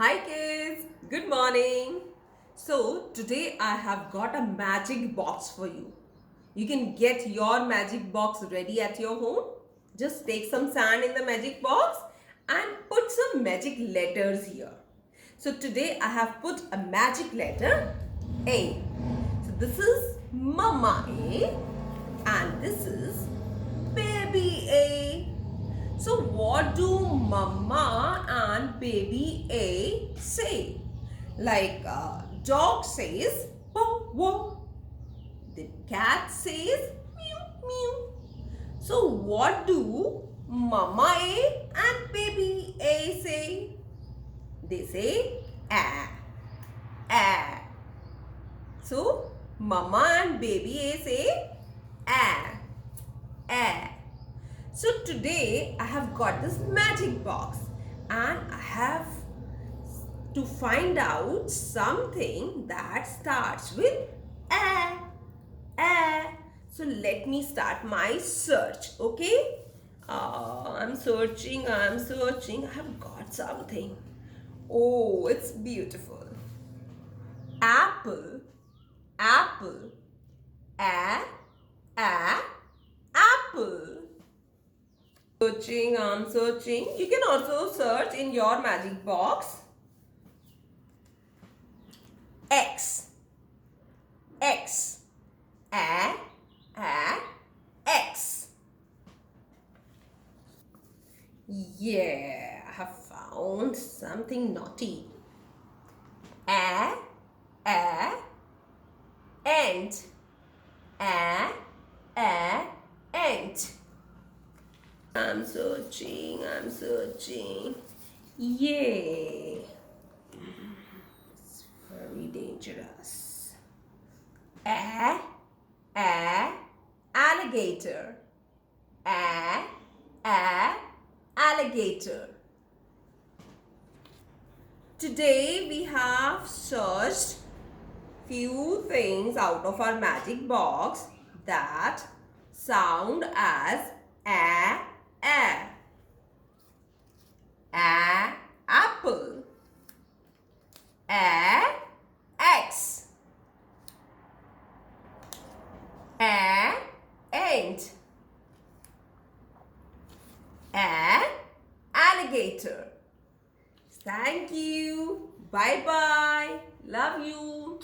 Hi kids, good morning. So today I have got a magic box for you. You can get your magic box ready at your home. Just take some sand in the magic box and put some magic letters here. So today I have put a magic letter A. So this is Mama A and this is Baby A. So what do mama and baby A say? Like dog says wow wow. The cat says meow meow. So what do mama A and baby A say? They say ah ah. So mama and baby A say ah ah. So today I have got this magic box and I have to find out something that starts with a. A. So let me start my search, okay? I'm searching. I have got something. Oh, it's beautiful. Apple, apple, a, apple. I'm searching. You can also search in your magic box. X, X, a, X. Yeah, I have found something naughty. A, ant, a, ant. I'm searching. Yay. It's very dangerous. A, alligator. A, alligator. Today we have searched few things out of our magic box that sound as a, apple, X, ant, alligator. Thank you. Bye bye. Love you.